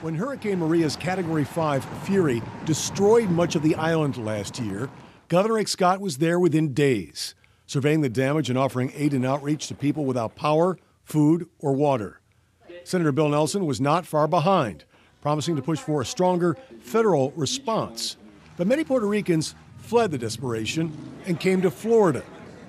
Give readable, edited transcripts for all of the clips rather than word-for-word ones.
When Hurricane Maria's Category 5 fury destroyed much of the island last year, Governor Rick Scott was there within days, surveying the damage and offering aid and outreach to people without power, food, or water. Senator Bill Nelson was not far behind, promising to push for a stronger federal response. But many Puerto Ricans fled the desperation and came to Florida.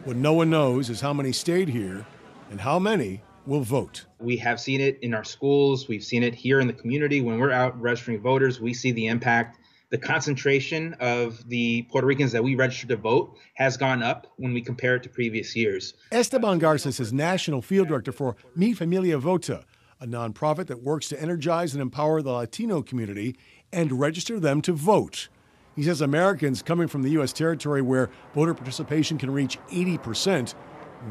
What no one knows is how many stayed here and how many will vote. We have seen it in our schools. We've seen it here in the community. When we're out registering voters, we see the impact. The concentration of the Puerto Ricans that we registered to vote has gone up when we compare it to previous years. Esteban Garces is National Field Director for Mi Familia Vota, a nonprofit that works to energize and empower the Latino community and register them to vote. He says Americans coming from the U.S. territory where voter participation can reach 80%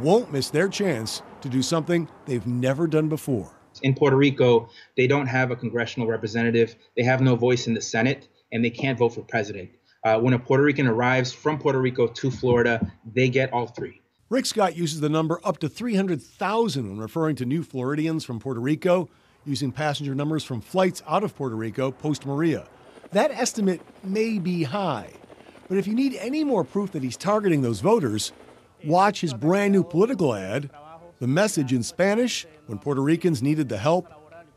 won't miss their chance to do something they've never done before. In Puerto Rico, they don't have a congressional representative, they have no voice in the Senate, and they can't vote for president. When a Puerto Rican arrives from Puerto Rico to Florida, they get all three. Rick Scott uses the number up to 300,000 when referring to new Floridians from Puerto Rico, using passenger numbers from flights out of Puerto Rico post-Maria. That estimate may be high, but if you need any more proof that he's targeting those voters, watch his brand new political ad, The Message in Spanish. When Puerto Ricans needed the help,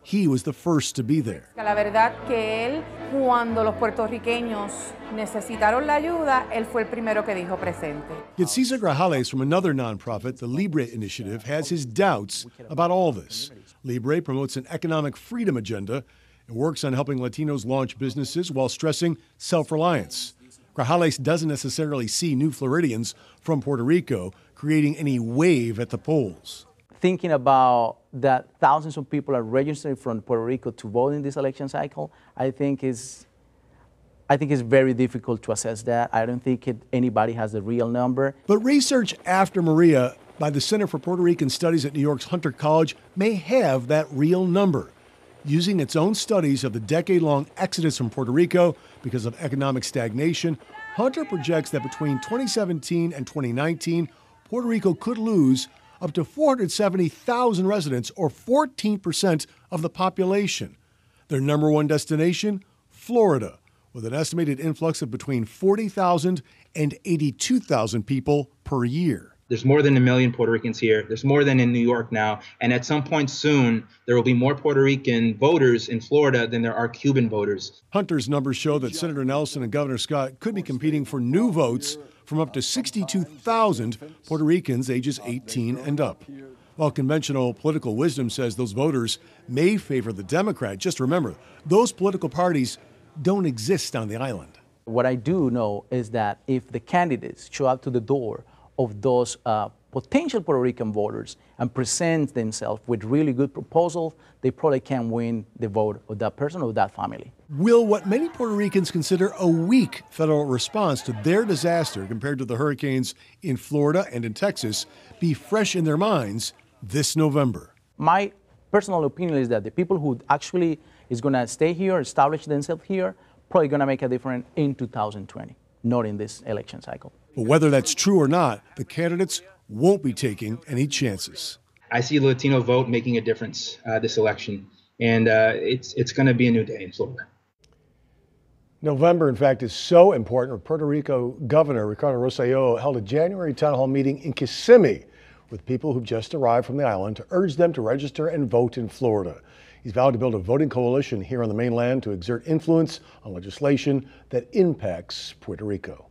he was the first to be there. La verdad que él, cuando los puertorriqueños necesitaron la ayuda, él fue el primero que dijo presente. Yet Cesar Grajales from another nonprofit, the Libre Initiative, has his doubts about all this. Libre promotes an economic freedom agenda and works on helping Latinos launch businesses while stressing self-reliance. Grajales doesn't necessarily see new Floridians from Puerto Rico creating any wave at the polls. Thinking about that thousands of people are registering from Puerto Rico to vote in this election cycle, I think is very difficult to assess that. I don't think anybody has the real number. But research after Maria by the Center for Puerto Rican Studies at New York's Hunter College may have that real number. Using its own studies of the decade-long exodus from Puerto Rico because of economic stagnation, Hunter projects that between 2017 and 2019, Puerto Rico could lose up to 470,000 residents, or 14% of the population. Their number one destination, Florida, with an estimated influx of between 40,000 and 82,000 people per year. There's more than 1 million Puerto Ricans here. There's more than in New York now. And at some point soon, there will be more Puerto Rican voters in Florida than there are Cuban voters. Hunter's numbers show that Senator Nelson and Governor Scott could be competing for new votes from up to 62,000 Puerto Ricans ages 18 and up. While conventional political wisdom says those voters may favor the Democrat, just remember, those political parties don't exist on the island. What I do know is that if the candidates show up to the door of those potential Puerto Rican voters and present themselves with really good proposals, they probably can win the vote of that person or that family. Will what many Puerto Ricans consider a weak federal response to their disaster compared to the hurricanes in Florida and in Texas be fresh in their minds this November? My personal opinion is that the people who actually is going to stay here, establish themselves here, probably going to make a difference in 2020, not in this election cycle. But whether that's true or not, the candidates won't be taking any chances. I see the Latino vote making a difference this election, and it's going to be a new day in Florida. November, in fact, is so important. Puerto Rico Governor Ricardo Rosselló held a January town hall meeting in Kissimmee with people who've just arrived from the island to urge them to register and vote in Florida. He's vowed to build a voting coalition here on the mainland to exert influence on legislation that impacts Puerto Rico.